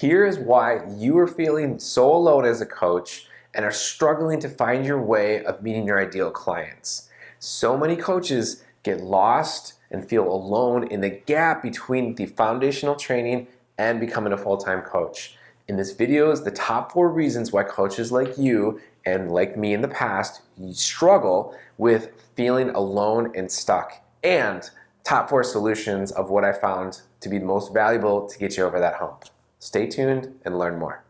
Here is why you are feeling so alone as a coach and are struggling to find your way of meeting your ideal clients. So many coaches get lost and feel alone in the gap between the foundational training and becoming a full-time coach. In this video is the top 4 reasons why coaches like you and like me in the past struggle with feeling alone and stuck, and top 4 solutions of what I found to be the most valuable to get you over that hump. Stay tuned and learn more.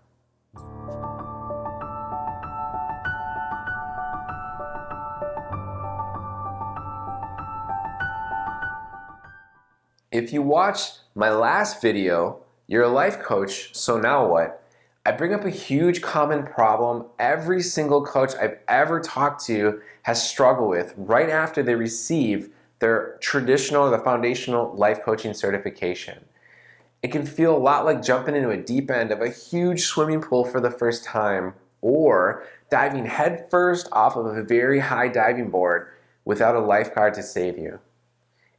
If you watched my last video, you're a life coach, so now what? I bring up a huge common problem every single coach I've ever talked to has struggled with right after they receive their traditional, the foundational life coaching certification. It can feel a lot like jumping into a deep end of a huge swimming pool for the first time, or diving headfirst off of a very high diving board without a lifeguard to save you.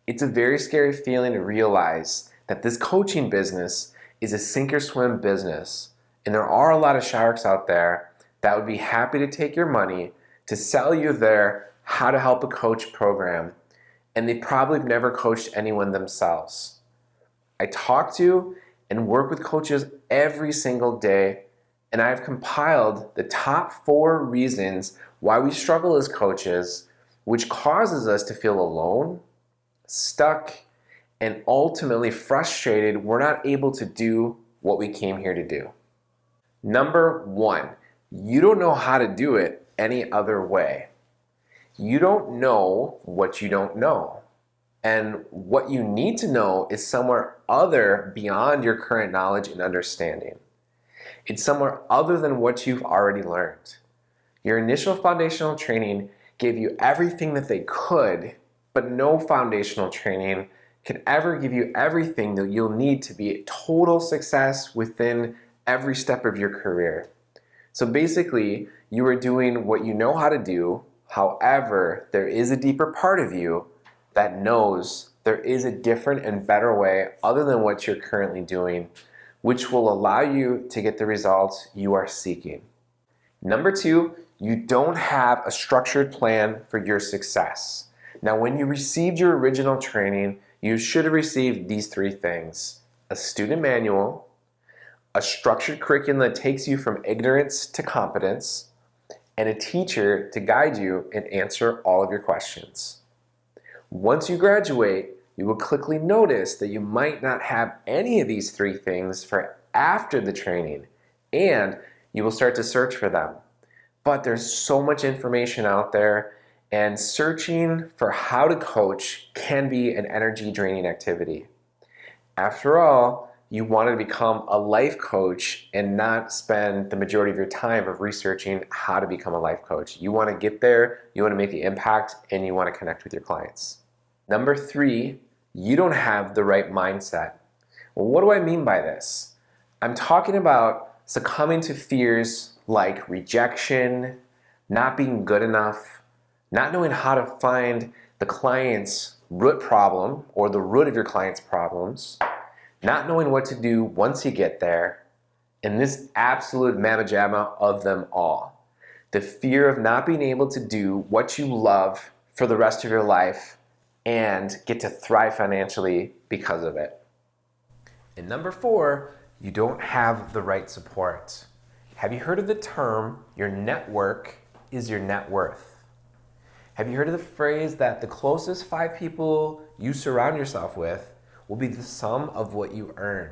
It's a very scary feeling to realize that this coaching business is a sink or swim business, and there are a lot of sharks out there that would be happy to take your money to sell you their How to Help a Coach program, and they probably have never coached anyone themselves. I talk to and work with coaches every single day, and I have compiled the top 4 reasons why we struggle as coaches, which causes us to feel alone, stuck, and ultimately frustrated we're not able to do what we came here to do. Number 1, you don't know how to do it any other way. You don't know what you don't know. And what you need to know is somewhere other beyond your current knowledge and understanding. It's somewhere other than what you've already learned. Your initial foundational training gave you everything that they could, but no foundational training can ever give you everything that you'll need to be a total success within every step of your career. So basically, you are doing what you know how to do. However, there is a deeper part of you that knows there is a different and better way other than what you're currently doing, which will allow you to get the results you are seeking. Number 2, you don't have a structured plan for your success. Now, when you received your original training, you should have received these 3 things: a student manual, a structured curriculum that takes you from ignorance to competence, and a teacher to guide you and answer all of your questions. Once you graduate, you will quickly notice that you might not have any of these 3 things for after the training, and you will start to search for them. But there's so much information out there, and searching for how to coach can be an energy draining activity. After all, you want to become a life coach and not spend the majority of your time of researching how to become a life coach. You want to get there, you want to make the impact, and you want to connect with your clients. Number 3, you don't have the right mindset. Well, what do I mean by this? I'm talking about succumbing to fears like rejection, not being good enough, not knowing how to find the client's root problem or the root of your client's problems, not knowing what to do once you get there, and this absolute mamma jamma of them all. The fear of not being able to do what you love for the rest of your life and get to thrive financially because of it. And number 4, you don't have the right support. Have you heard of the term, your network is your net worth? Have you heard of the phrase that the closest 5 people you surround yourself with will be the sum of what you earn?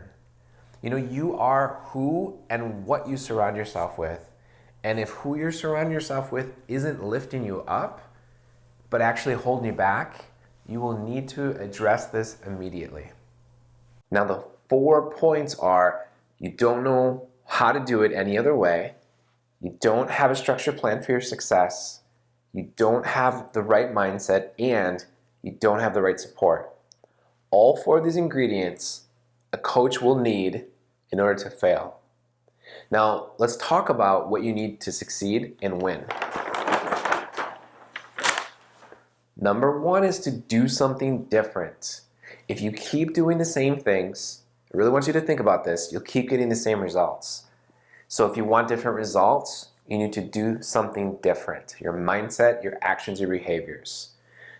You know, you are who and what you surround yourself with. And if who you surround yourself with isn't lifting you up, but actually holding you back, you will need to address this immediately. Now, the 4 points are: you don't know how to do it any other way, you don't have a structured plan for your success, you don't have the right mindset, and you don't have the right support. All 4 of these ingredients a coach will need in order to fail. Now, let's talk about what you need to succeed and win. Number 1 is to do something different. If you keep doing the same things, I really want you to think about this. You'll keep getting the same results. So if you want different results, you need to do something different. Your mindset, your actions, your behaviors.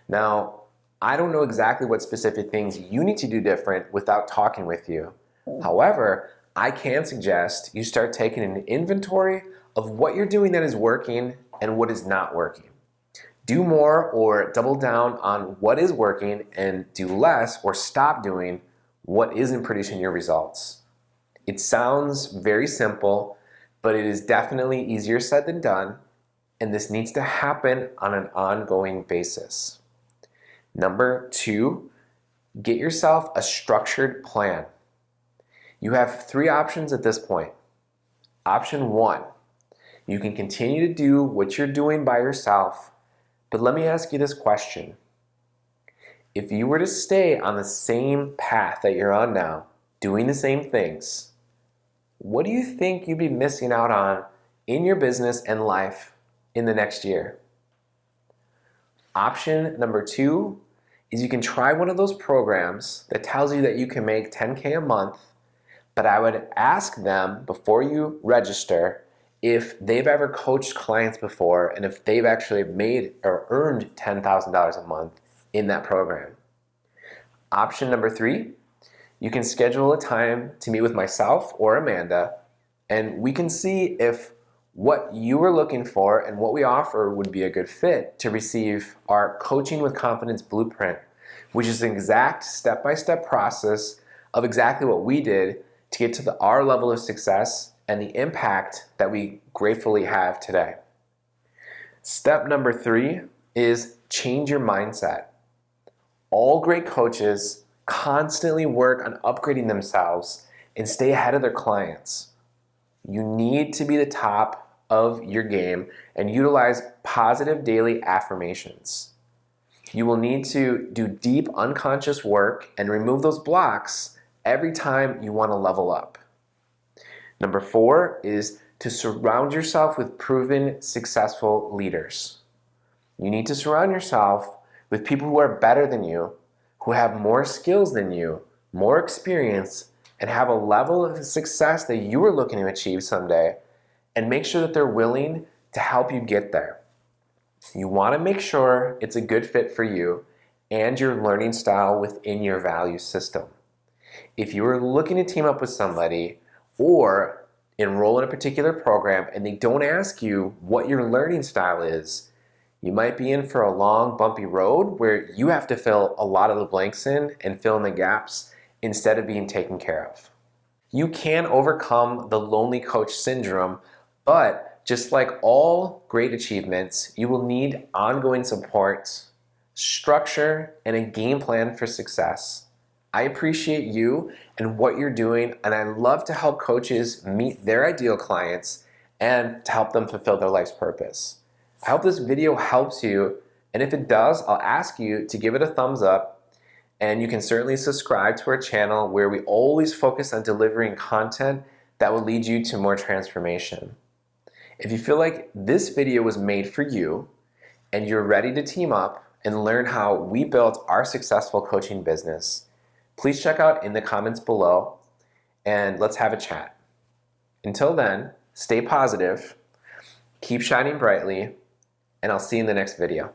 Now, I don't know exactly what specific things you need to do different without talking with you. However, I can suggest you start taking an inventory of what you're doing that is working and what is not working. Do more or double down on what is working and do less or stop doing what isn't producing your results. It sounds very simple, but it is definitely easier said than done, and this needs to happen on an ongoing basis. Number 2, get yourself a structured plan. You have 3 options at this point. Option 1, you can continue to do what you're doing by yourself, but let me ask you this question. If you were to stay on the same path that you're on now, doing the same things, what do you think you'd be missing out on in your business and life in the next year? Option number 2 is you can try one of those programs that tells you that you can make $10K a month, but I would ask them before you register if they've ever coached clients before and if they've actually made or earned $10,000 a month in that program. Option number 3, you can schedule a time to meet with myself or Amanda, and we can see if what you were looking for and what we offer would be a good fit to receive our Coaching with Confidence Blueprint, which is an exact step-by-step process of exactly what we did to get to our level of success and the impact that we gratefully have today. Step number 3 is change your mindset. All great coaches constantly work on upgrading themselves and stay ahead of their clients. You need to be the top of your game and utilize positive daily affirmations. You will need to do deep unconscious work and remove those blocks every time you want to level up. Number 4 is to surround yourself with proven, successful leaders. You need to surround yourself with people who are better than you, who have more skills than you, more experience, and have a level of success that you are looking to achieve someday, and make sure that they're willing to help you get there. You want to make sure it's a good fit for you and your learning style within your value system. If you are looking to team up with somebody or enroll in a particular program and they don't ask you what your learning style is, you might be in for a long, bumpy road where you have to fill a lot of the blanks in and fill in the gaps instead of being taken care of. You can overcome the lonely coach syndrome, but just like all great achievements, you will need ongoing support, structure, and a game plan for success. I appreciate you and what you're doing, and I love to help coaches meet their ideal clients and to help them fulfill their life's purpose. I hope this video helps you, and if it does, I'll ask you to give it a thumbs up, and you can certainly subscribe to our channel where we always focus on delivering content that will lead you to more transformation. If you feel like this video was made for you and you're ready to team up and learn how we built our successful coaching business, please check out in the comments below and let's have a chat. Until then, stay positive, keep shining brightly, and I'll see you in the next video.